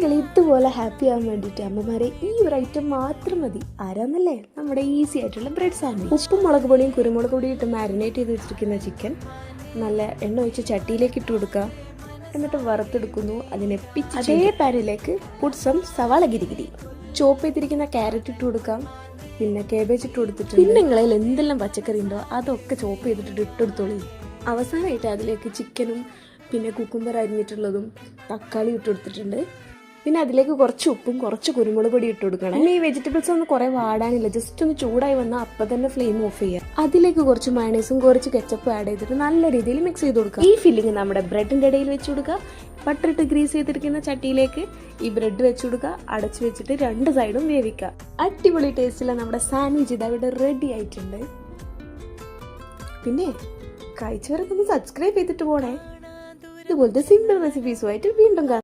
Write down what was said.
കുട്ടികൾ ഇതുപോലെ ഹാപ്പി ആവാൻ വേണ്ടിയിട്ട് അമ്മമാരെ ഈ ഒരു ഐറ്റം മാത്രം മതി. ആരാന്നല്ലേ, നമ്മുടെ ഈസി ആയിട്ടുള്ള ബ്രെഡ് സാൻഡ്വിച്ച്. ഉപ്പും മുളക് പൊടിയും കുരുമുളക് പൊടിയും ഇട്ട് മാരിനേറ്റ് ചെയ്ത് വെച്ചിരിക്കുന്ന ചിക്കൻ നല്ല എണ്ണ ഒഴിച്ച് ചട്ടിയിലേക്ക് ഇട്ട് കൊടുക്കുക. എന്നിട്ട് വറുത്തെടുക്കുന്നു. അതിനെ അതേ പാനിലേക്ക് പുട്സം സവാള ഗിരിഗിരി ചോപ്പ് ചെയ്തിരിക്കുന്ന ക്യാരറ്റ് ഇട്ട് കൊടുക്കാം. പിന്നെ കേബേജ് ഇട്ട് കൊടുത്തിട്ട് പിന്നെ നിങ്ങളിൽ എന്തെല്ലാം പച്ചക്കറി ഉണ്ടോ അതൊക്കെ ചോപ്പ് ചെയ്തിട്ട് ഇട്ടെടുത്തോളൂ. അവസാനമായിട്ട് അതിലേക്ക് ചിക്കനും പിന്നെ കുക്കുംബർ അരിഞ്ഞിട്ടുള്ളതും തക്കാളി ഇട്ട് കൊടുത്തിട്ടുണ്ട്. പിന്നെ അതിലേക്ക് കുറച്ച് ഉപ്പും കുറച്ച് കുരുമുളക് പൊടി ഇട്ട് കൊടുക്കണം. പിന്നെ ഈ വെജിറ്റബിൾസ് ഒന്നും കുറെ വാടാനില്ല, ജസ്റ്റ് ഒന്ന് ചൂടായി വന്നാൽ അപ്പം തന്നെ ഫ്ലെയിം ഓഫ് ചെയ്യുക. അതിലേക്ക് കുറച്ച് മയണൈസും കുറച്ച് കെച്ചപ്പും ആഡ് ചെയ്തിട്ട് നല്ല രീതിയിൽ മിക്സ് ചെയ്ത് കൊടുക്കുക. ഈ ഫില്ലിങ് നമ്മുടെ ബ്രെഡിന്റെ ഇടയിൽ വെച്ച് കൊടുക്കുക. ബട്ടർ ഇട്ട് ഗ്രീസ് ചെയ്തിരിക്കുന്ന ചട്ടിയിലേക്ക് ഈ ബ്രെഡ് വെച്ച് കൊടുക്കുക. അടച്ചു വെച്ചിട്ട് രണ്ട് സൈഡും വേവിക്കുക. അടിപൊളി ടേസ്റ്റിലുള്ള നമ്മുടെ സാൻഡ്വിച്ച് ഇത് അവിടെ റെഡി ആയിട്ടുണ്ട്. പിന്നെ കഴിച്ചവരൊക്കെ ഒന്ന് സബ്സ്ക്രൈബ് ചെയ്തിട്ട് പോണേ. ഇതുപോലത്തെ സിമ്പിൾ റെസിപ്പീസുമായിട്ട് വീണ്ടും കാണാം.